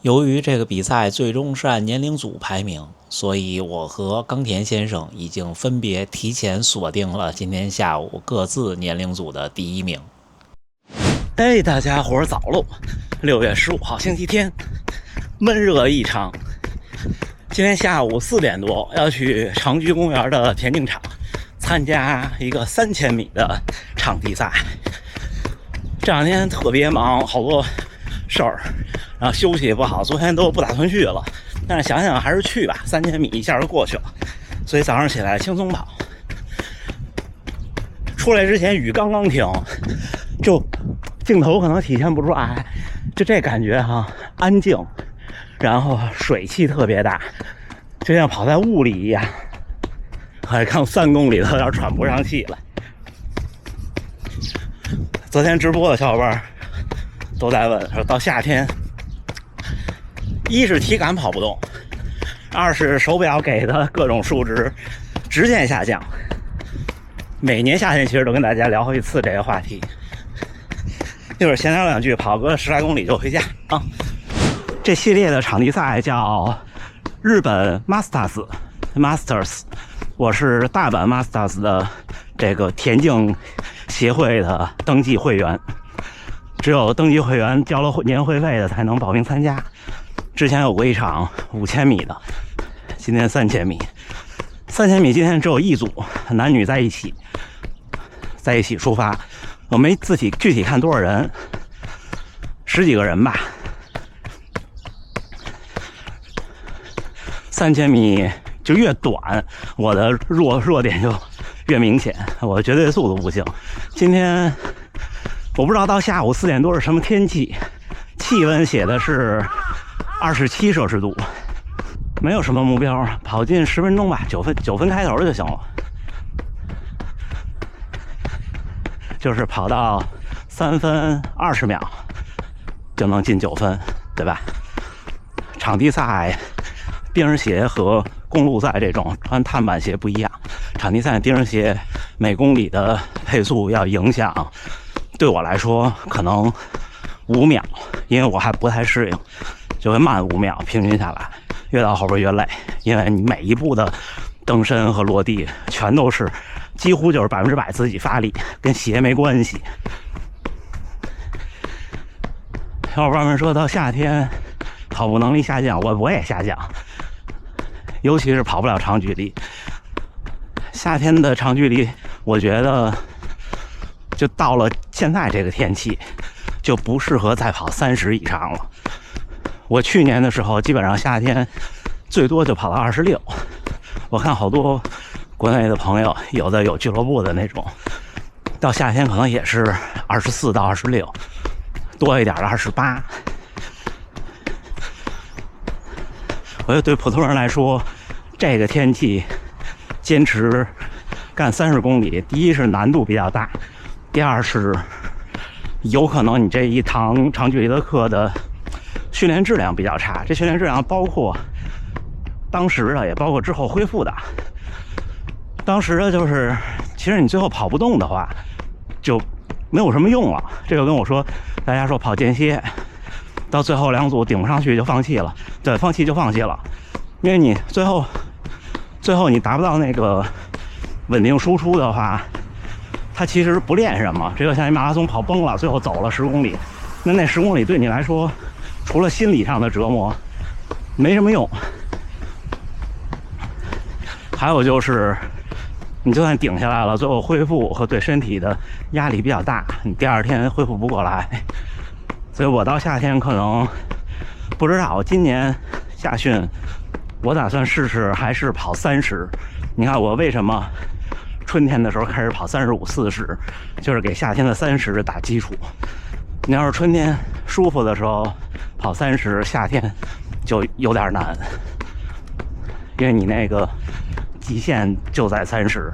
由于这个比赛最终是按年龄组排名，所以我和冈田先生已经分别提前锁定了今天下午各自年龄组的第一名。哎，大家伙儿早喽！6月15号星期天，闷热异常。今天下午4点多要去长居公园的田径场参加一个3000米的场地赛。这两天特别忙，好多事儿，然后休息也不好，昨天都不打算去了。但是想想还是去吧，3000米一下就过去了，所以早上起来轻松跑。出来之前雨刚刚停，就镜头可能体现不出来，就这感觉哈，安静，然后水汽特别大，就像跑在雾里一样。还看3公里都有点喘不上气来。昨天直播的小伙伴都在问，说到夏天，一是体感跑不动，二是手表给的各种数值直线下降。每年夏天其实都跟大家聊过一次这个话题。一会儿闲聊两句，跑个10来公里就回家啊。这系列的场地赛叫日本 Masters， 我是大阪 Masters 的这个田径协会的登记会员，只有登记会员交了年会费的才能报名参加。之前有过一场5000米的，今天3000米。3000米今天只有一组，男女在一起出发。我没具体看多少人，10几个人吧。3000米就越短，我的弱点就越明显，我绝对速度不行。今天我不知道到下午4点多是什么天气，气温写的是27摄氏度，没有什么目标，跑进10分钟吧，9分开头就行了。就是跑到3分20秒就能进9分，对吧？场地赛冰人鞋和公路赛这种穿碳板鞋不一样，场地赛冰人鞋每公里的配速要影响，对我来说可能5秒，因为我还不太适应，就会慢5秒，平均下来越到后边越累，因为你每一步的蹬身和落地全都是几乎就是100%自己发力，跟鞋没关系。小伙伴们说到夏天跑步能力下降，我也下降，尤其是跑不了长距离。夏天的长距离我觉得就到了现在这个天气就不适合再跑30以上了。我去年的时候基本上夏天最多就跑到26，我看好多国内的朋友有的有俱乐部的那种，到夏天可能也是24到26，多一点的28。我觉得对普通人来说，这个天气坚持干30公里，第一是难度比较大，第二是有可能你这一堂长距离的课的训练质量比较差。这训练质量包括当时的，也包括之后恢复的。当时的就是，其实你最后跑不动的话，就没有什么用了。这个跟我说，大家说跑间歇，到最后2组顶不上去就放弃了。对，放弃就放弃了，因为你最后你达不到那个稳定输出的话，它其实不练什么。这个像你马拉松跑崩了，最后走了10公里，那10公里对你来说，除了心理上的折磨，没什么用。还有就是，你就算顶下来了，最后恢复和对身体的压力比较大，你第2天恢复不过来。所以我到夏天可能不知道，今年夏训我打算试试还是跑30。你看我为什么春天的时候开始跑35、40，就是给夏天的30打基础。你要是春天舒服的时候跑30，夏天就有点难，因为你那个极限就在30。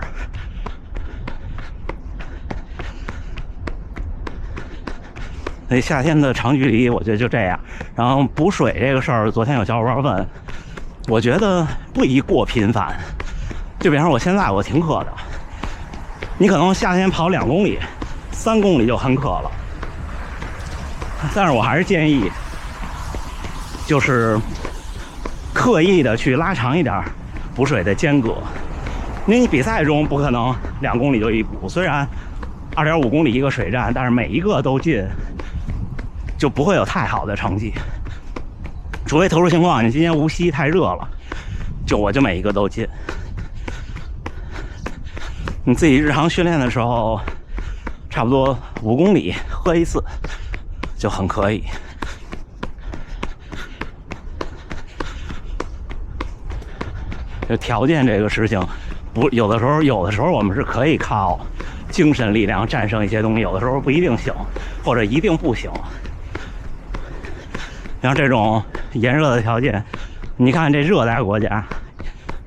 所以夏天的长距离我觉得就这样。然后补水这个事儿，昨天有小伙伴问，我觉得不宜过频繁。就比方说我现在我停课的，你可能夏天跑2公里、3公里就很渴了，但是我还是建议就是刻意的去拉长一点补水的间隔。因为你比赛中不可能2公里就一补，虽然2.5公里一个水站，但是每一个都进，就不会有太好的成绩。除非特殊情况，你今年无锡太热了，我就每一个都进。你自己日常训练的时候，差不多5公里喝一次就很可以。就条件这个事情，有的时候我们是可以靠精神力量战胜一些东西，有的时候不一定行，或者一定不行。像这种炎热的条件，你看这热带国家，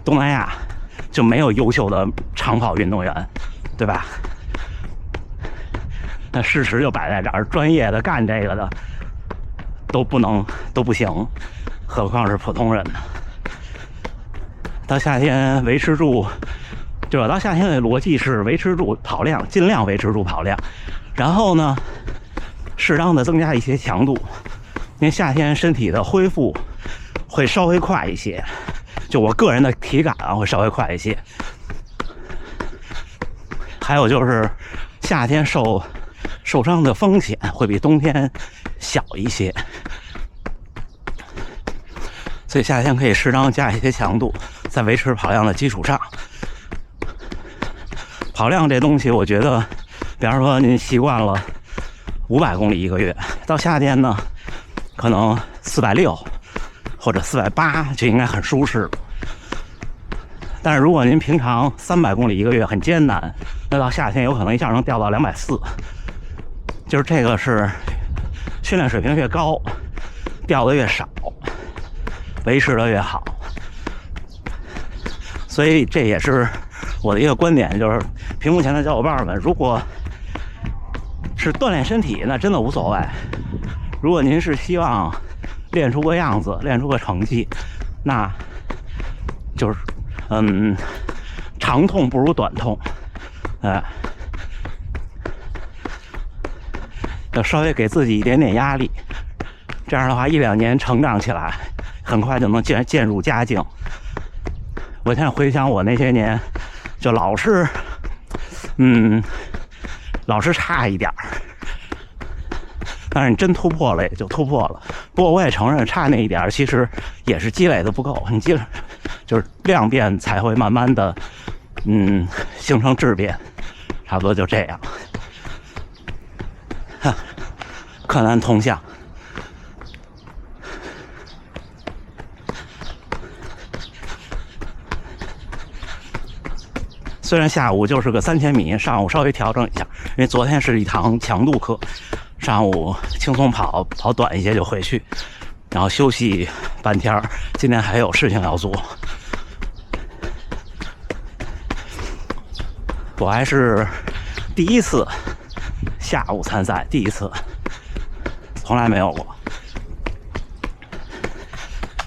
东南亚就没有优秀的长跑运动员，对吧？那事实就摆在这儿，专业的干这个的都不行，何况是普通人呢？到夏天维持住，就是到夏天的逻辑是维持住跑量，尽量维持住跑量，然后呢，适当的增加一些强度，因为夏天身体的恢复会稍微快一些，就我个人的体感会稍微快一些。还有就是夏天受伤的风险会比冬天小一些，所以夏天可以适当加一些强度，在维持跑量的基础上。跑量这东西，我觉得，比方说您习惯了500公里一个月，到夏天呢，可能460或者480就应该很舒适了。但是如果您平常300公里一个月很艰难，那到夏天有可能一下能掉到240。就是这个是训练水平越高，掉的越少，维持的越好。所以这也是我的一个观点，就是屏幕前的小伙伴们，如果是锻炼身体，那真的无所谓。如果您是希望练出个样子，练出个成绩，那就是长痛不如短痛，要稍微给自己一点点压力，这样的话1-2年成长起来，很快就能渐入佳境。我现在回想我那些年，就老是差一点儿，但是你真突破了也就突破了。不过我也承认差那一点儿其实也是积累的不够，你就是量变才会慢慢的形成质变，差不多就这样。柯南同向。虽然下午就是个3000米，上午稍微调整一下，因为昨天是一堂强度课，上午轻松跑短一些就回去，然后休息半天。今天还有事情要做，我还是第一次下午参赛，第一次，从来没有过。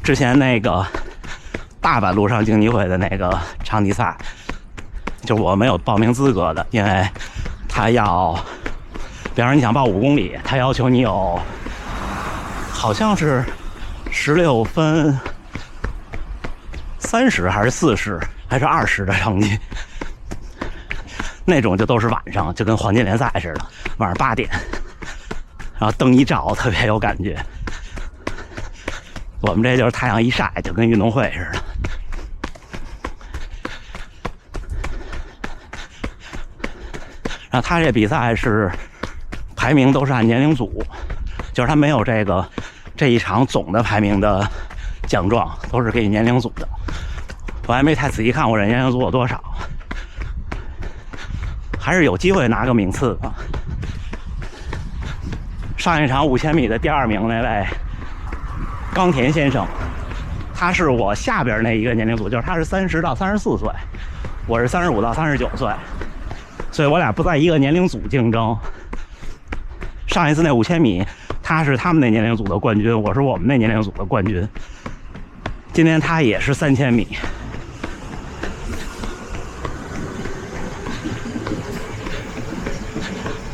之前那个大阪陆上竞技会的那个场地赛，就我没有报名资格的，因为他要，比方说你想报5公里，他要求你有好像是16分30还是40还是20的成绩，那种就都是晚上，就跟黄金联赛似的，晚上8点，然后灯一照特别有感觉。我们这就是太阳一晒就跟运动会似的。然后他这比赛是排名都是按年龄组，就是他没有这一场总的排名的奖状，都是给年龄组的。我还没太仔细看过这年龄组有多少，还是有机会拿个名次的。上一场5000米的第2名那位冈田先生，他是我下边那一个年龄组，就是他是30到34岁，我是35到39岁，所以我俩不在一个年龄组竞争。上一次那5000米，他是他们那年龄组的冠军，我是我们那年龄组的冠军。今天他也是3000米。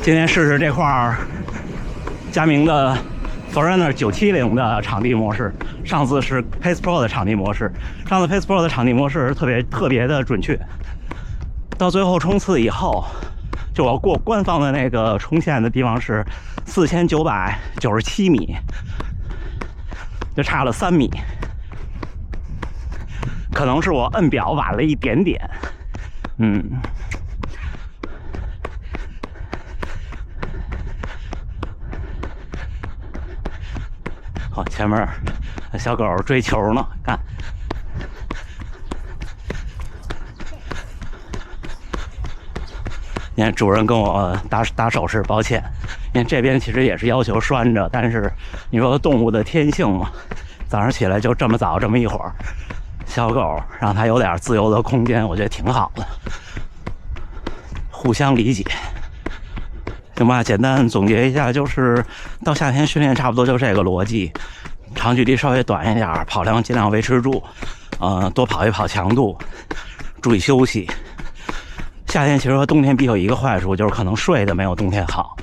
今天试试这块佳明的 Forerunner 970的场地模式，上次是 Pace Pro 的场地模式。上次 Pace Pro 的场地模式特别的准确，到最后冲刺以后，就我过官方的那个冲线的地方是4997米，就差了3米。可能是我摁表晚了一点点，好，前面小狗追球呢，看。你看主人跟我打手势，抱歉。因为这边其实也是要求拴着，但是你说动物的天性嘛，早上起来就这么早这么一会儿，小狗让它有点自由的空间，我觉得挺好的，互相理解。行吧，简单总结一下，就是到夏天训练差不多就这个逻辑，长距离稍微短一点，跑量尽量维持住，多跑一跑强度，注意休息。夏天其实和冬天比有一个坏处，就是可能睡得没有冬天好，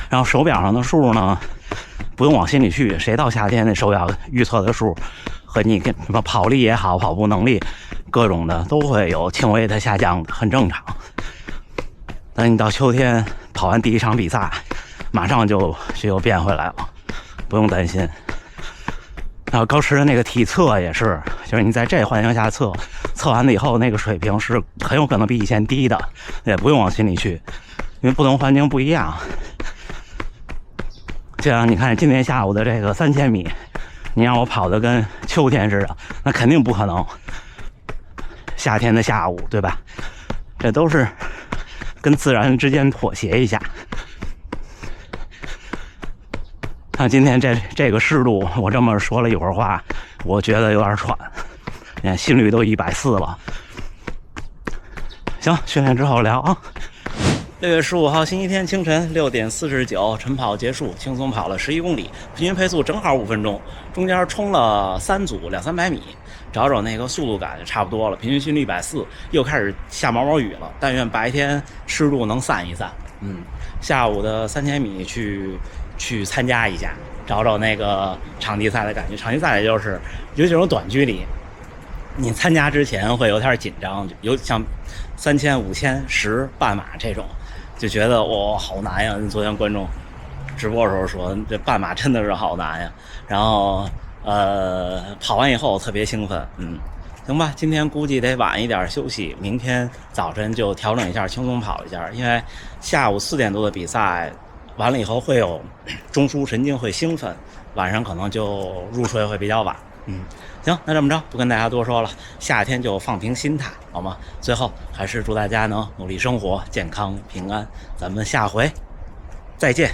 然后手表上的数呢，不用往心里去，谁到夏天那手表预测的数和你跟什么跑力也好，跑步能力各种的都会有轻微的下降的，很正常。等你到秋天跑完第一场比赛，马上就又变回来了，不用担心。然后高驰的那个体测也是，就是你在这环境下测完了以后，那个水平是很有可能比以前低的，也不用往心里去，因为不同环境不一样。就像你看今天下午的这个3000米，你让我跑得跟秋天似的，那肯定不可能。夏天的下午，对吧？这都是跟自然之间妥协一下。看今天这个湿度，我这么说了一会儿话，我觉得有点喘，你看心率都140了。行，训练之后聊啊。6月15号星期天清晨6点49，晨跑结束，轻松跑了11公里，平均配速正好5分钟，中间冲了3组200-300米，找那个速度感就差不多了，平均心率140，又开始下毛毛雨了。但愿白天湿度能散一散。下午的3000米去参加一下，找那个场地赛的感觉。场地赛也就是有这种短距离，你参加之前会有点紧张，有像3000、5000、10半马这种，就觉得好难呀。昨天观众直播的时候说，这半马真的是好难呀。然后跑完以后特别兴奋，行吧，今天估计得晚一点休息，明天早晨就调整一下，轻松跑一下，因为下午4点多的比赛完了以后会有中枢神经会兴奋，晚上可能就入睡会比较晚。行，那这么着不跟大家多说了，夏天就放平心态，好吗？最后还是祝大家能努力生活，健康平安，咱们下回再见。